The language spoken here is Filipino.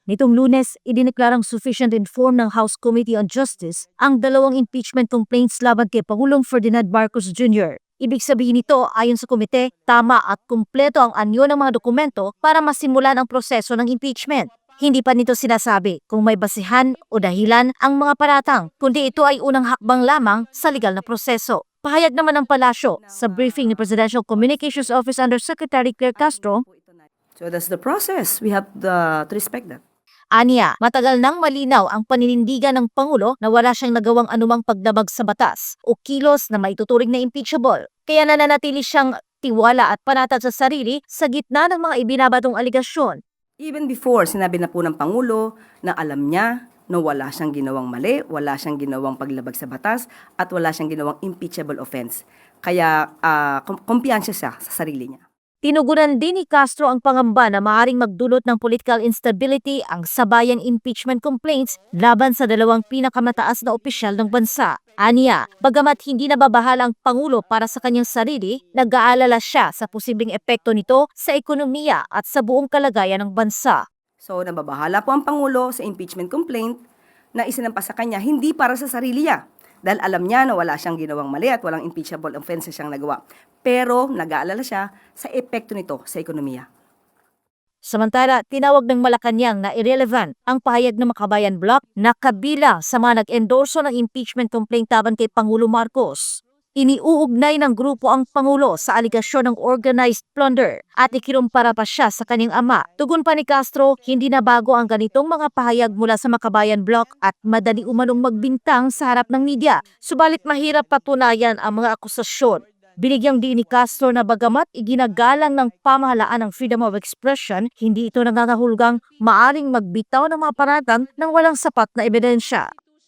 Nitong Lunes, idineklarang sufficient informed ng House Committee on Justice ang dalawang impeachment complaints laban kay Pangulong Ferdinand Marcos Jr. Ibig sabihin nito, ayon sa komite, tama at kumpleto ang anyo ng mga dokumento para masimulan ang proseso ng impeachment. Hindi pa nito sinasabi kung may basihan o dahilan ang mga paratang, kundi ito ay unang hakbang lamang sa legal na proseso. Pahayag naman ng palasyo sa briefing ni Presidential Communications Office Undersecretary Claire Castro. So that's the process. We have to respect that. Aniya, matagal nang malinaw ang paninindigan ng Pangulo na wala siyang nagawang anumang pagdabag sa batas o kilos na maituturing na impeachable. Kaya nananatili siyang tiwala at panatag sa sarili sa gitna ng mga ibinabatong aligasyon. Even before, sinabi na po ng Pangulo na alam niya na wala siyang ginawang mali, wala siyang ginawang paglabag sa batas, at wala siyang ginawang impeachable offense. Kaya kumpiyansa siya sa sarili niya. Tinugunan din ni Castro ang pangamba na maaaring magdulot ng political instability ang sabayang impeachment complaints laban sa dalawang pinakamataas na opisyal ng bansa. Aniya, bagamat hindi nababahala ang Pangulo para sa kanyang sarili, nag-aalala siya sa posibleng epekto nito sa ekonomiya at sa buong kalagayan ng bansa. So nababahala po ang Pangulo sa impeachment complaint na isinampas sa kanya hindi para sa sarili niya. Dahil alam niya na wala siyang ginawang mali at walang impeachable offenses siyang nagawa. Pero nag-aalala siya sa epekto nito sa ekonomiya. Samantala, tinawag ng Malacanang na irrelevant ang pahayag ng Makabayan Bloc na kabilang sa mga nag-endorso ng impeachment complaint laban kay Pangulo Marcos. Iniuugnay ng grupo ang Pangulo sa aligasyon ng organized plunder at ikinumpara pa siya sa kanyang ama. Tugon pa ni Castro, hindi na bago ang ganitong mga pahayag mula sa Makabayan Bloc at madali umanong magbintang sa harap ng media. Subalit mahirap patunayan ang mga akusasyon. Binigyang din ni Castro na bagamat iginagalang ng pamahalaan ng freedom of expression, hindi ito nangangahulugang maaring magbitaw ng mga paratang ng walang sapat na ebidensya.